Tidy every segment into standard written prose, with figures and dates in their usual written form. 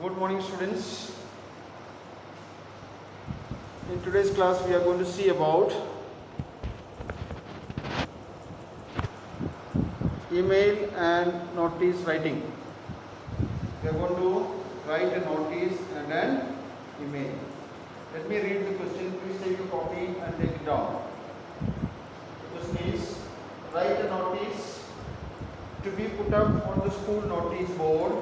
Good morning, students. In today's class, we are going to see about email and notice writing. We are going to write a notice and an email. Let me read the question. Please take a copy and take it down. The question is: write a notice to be put up on the school notice board.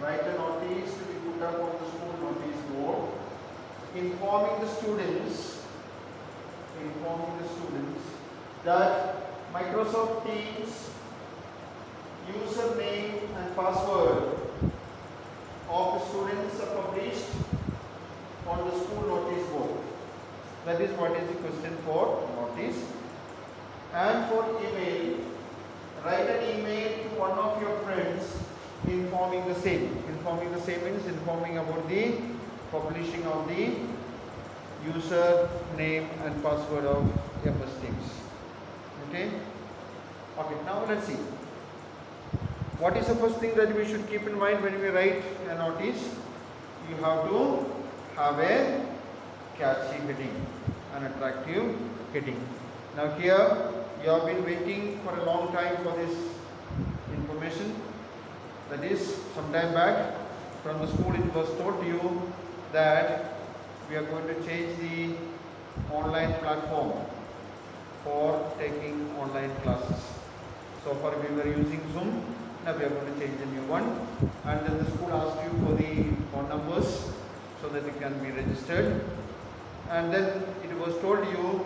Write a notice to be put up on the school notice board, informing the students that Microsoft Teams username and password of the students are published on the school notice board. That is what is the question for notice. And for email, write an email to one of your friends informing the same. Informing the same means informing about the publishing of the user name and password of MS Teams. Okay. Now let's see. What is the first thing that we should keep in mind when we write a notice? You have to have a catchy heading, an attractive heading. Now here you have been waiting for a long time for this information. That is, some time back from the school it was told to you that we are going to change the online platform for taking online classes. So far we were using Zoom, now we are going to change a new one, and then the school asked you for the phone numbers so that it can be registered, and then it was told you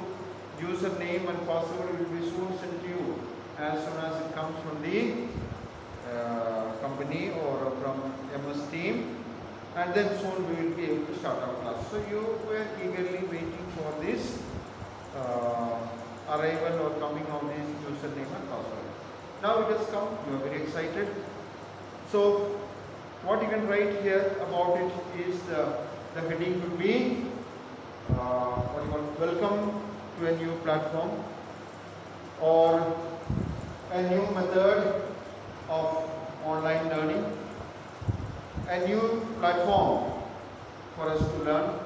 username and password will be soon sent to you as soon as it comes from the company or from MS team, and then soon we will be able to start our class. So you were eagerly waiting for this arrival or coming of this username and password. Now it has come, you are very excited. So what you can write here about it is the heading could be welcome to a new platform, or a new method of online learning, a new platform for us to learn,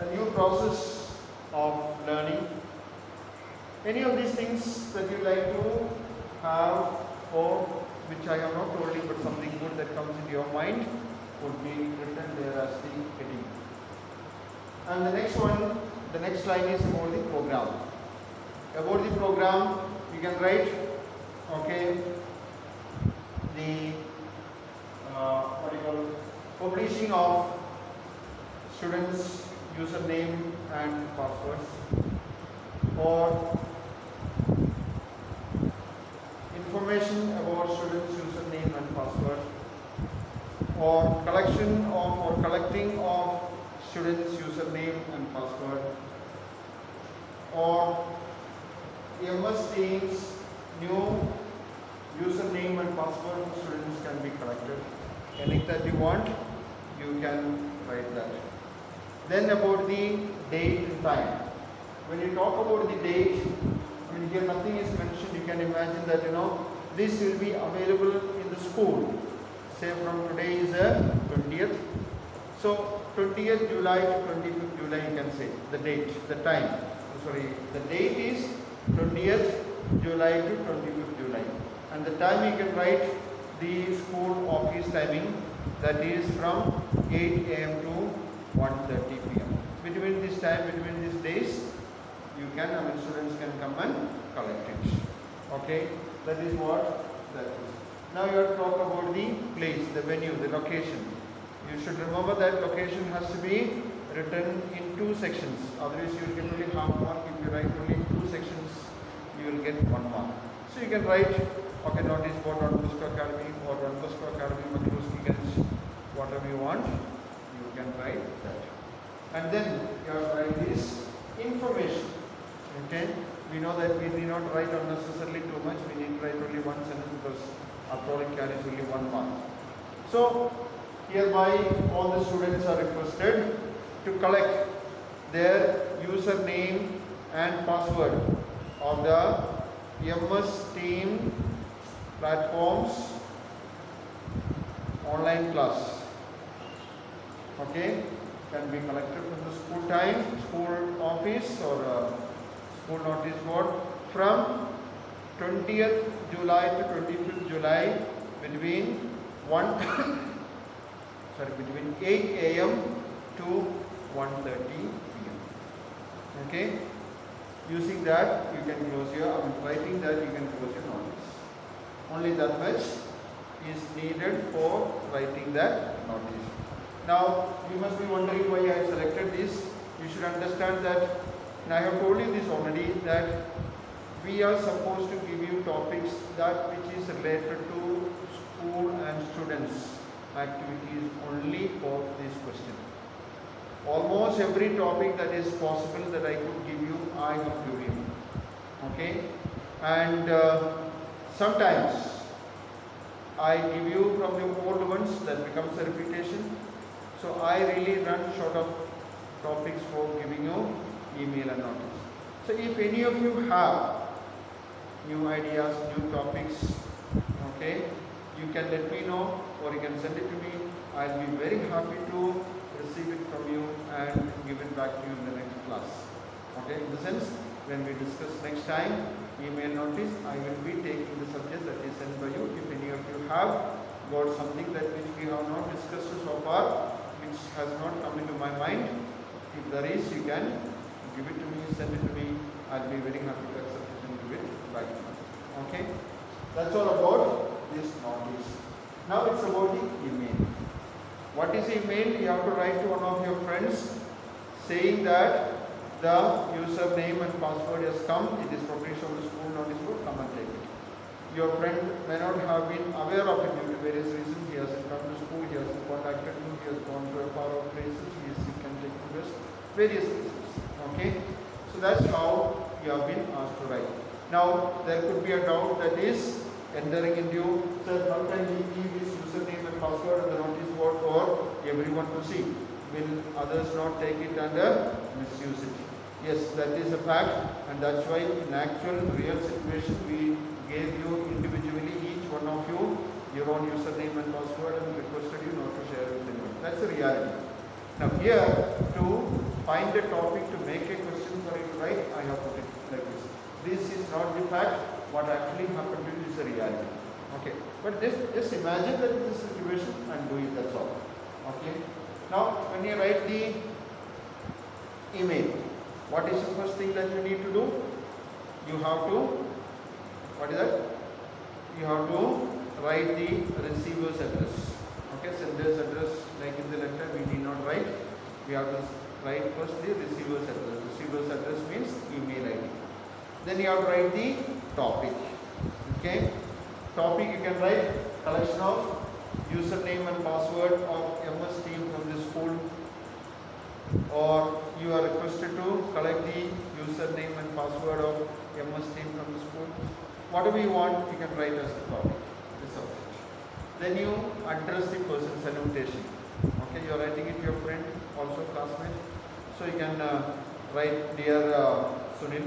a new process of learning. Any of these things that you like to have, or which I have not told you, but something good that comes into your mind would be written there as the heading. And the next one, the next line is about the program. About the program, you can write, the publishing of students' username and passwords, or information about students' username and password, or collecting of students' username and password, or MS Teams new username and password for students can be collected. Anything that you want, you can write that. Then about the date and time. When you talk about the date, here nothing is mentioned. You can imagine that this will be available in the school. Say from today is 20th. So 20th July to 25th July, you can say the date, the time. The date is 20th July to 25th July, and the time you can write the school office timing, that is from 8 a.m. to 1:30 p.m. Between this time, between these days, students can come and collect it. That is what that is. Now you have to talk about the place, the venue, the location. You should remember that location has to be written in 2 sections. Otherwise, you will get only half mark. If you write only 2 sections, you will get 1 mark. So you can write, notice board Don Bosco Academy or Don Bosco Academy, Makiruski, whatever you want, you can write that. And then you have to write this information. We know that we need not write unnecessarily too much. We need to write only 1 sentence because after all it carries only 1 mark. So hereby all the students are requested to collect their username and password of the MS Team platforms, online class, okay, can be collected from the school time, school office or school notice board from 20th July to 25th July between 8 a.m. to 1:30 p.m. Okay, using that you can close your, writing that you can close your notice. Only that much is needed for writing that notice. Now you must be wondering why I selected this. You should understand that, and I have told you this already, that we are supposed to give you topics that which is related to school and students activities only for this question. Almost every topic that is possible that I could give you, I have given you. Okay, and sometimes I give you from the old ones, that becomes a repetition. So I really run short of topics for giving you email and notice. So if any of you have new ideas, new topics, okay, you can let me know or you can send it to me. I'll be very happy to receive it from you and give it back to you in the next class. Okay, in the sense, when we discuss next time email notice, I will be taking the subject that is sent by you. If any of you have got something that which we have not discussed so far, which has not come into my mind, if there is, you can give it to me, send it to me. I'll be very happy to accept it and give it back to you. Okay, that's all about this notice. Now it's about the email. What is email? You have to write to one of your friends saying that the username and password has come. It is published on the school notice board. Come and take it. Your friend may not have been aware of it due to various reasons. He hasn't come to school. He hasn't contacted me. He has gone to a far off places. He is sick and taking rest. Various reasons. Okay. So that's how you have been asked to write. Now there could be a doubt that is entering into, sir, how can he give his username and password on the notice board for everyone to see? Will others not take it and misuse it? Yes, that is a fact, and that's why in actual real situation we gave you individually, each one of you, your own username and password and requested you not to share it with anyone. That's the reality. Now here, to find a topic to make a question for you to write, I have put it like this. This is not the fact. What actually happened to you is the reality. Okay, but just imagine that this situation and do it, that's all. Okay, now when you write the email, what is the first thing that you need to do? You have to, what is that? You have to write the receiver's address. Okay, sender's address, like in the letter, we need not write. We have to write first the receiver's address. Receiver's address means email ID. Then you have to write the topic. Okay, topic you can write collection of username and password of MS team from the school, or you are requested to collect the username and password of MS team from the school. Whatever you want, you can write as the topic, the subject. Then you address the person, salutation. Okay, you are writing it to your friend, also classmate. So you can write, dear Sunil,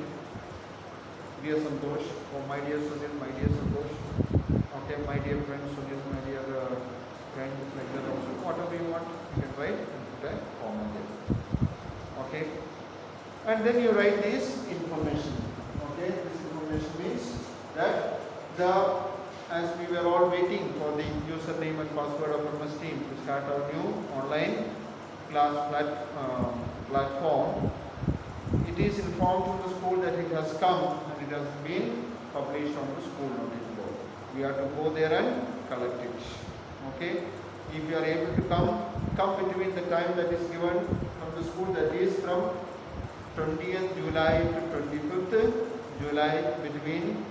dear Santosh, or my dear Sunil, my dear Santosh. Okay, my dear friend Sunil, my dear friend, like that also. Whatever you want, you can write and put a comma there. Okay, and then you write this information. Okay, this information means that as we were all waiting for the username and password of MS Team to start our new online class platform, it is informed from the school that it has come and it has been published on the school notice board. We have to go there and collect it. Okay, if you are able to come between the time that is given from the school, that is from 20th July to 25th July between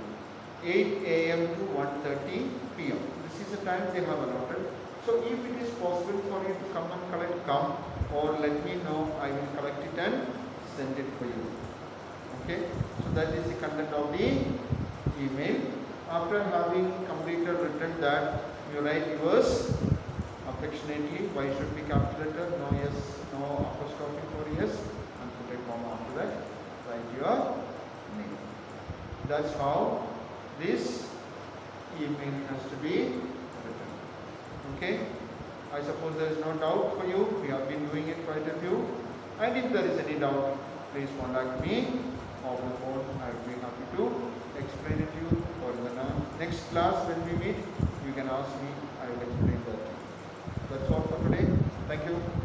8 a.m. to 1:30 p.m. This is the time they have allotted. So if it is possible for you to come and collect, come, or let me know, I will collect it and send it for you. Okay, so that is the content of the email. After having completed written that, you write yours affectionately. Why should be capital letter? No yes, no apostrophe for yes, and put a comma after that. Write your name. That's how this email has to be written. Okay? I suppose there is no doubt for you. We have been doing it quite a few. And if there is any doubt, please contact me over the phone. I will be happy to explain it to you. Or in the next class when we meet, you can ask me. I will explain that. That's all for today. Thank you.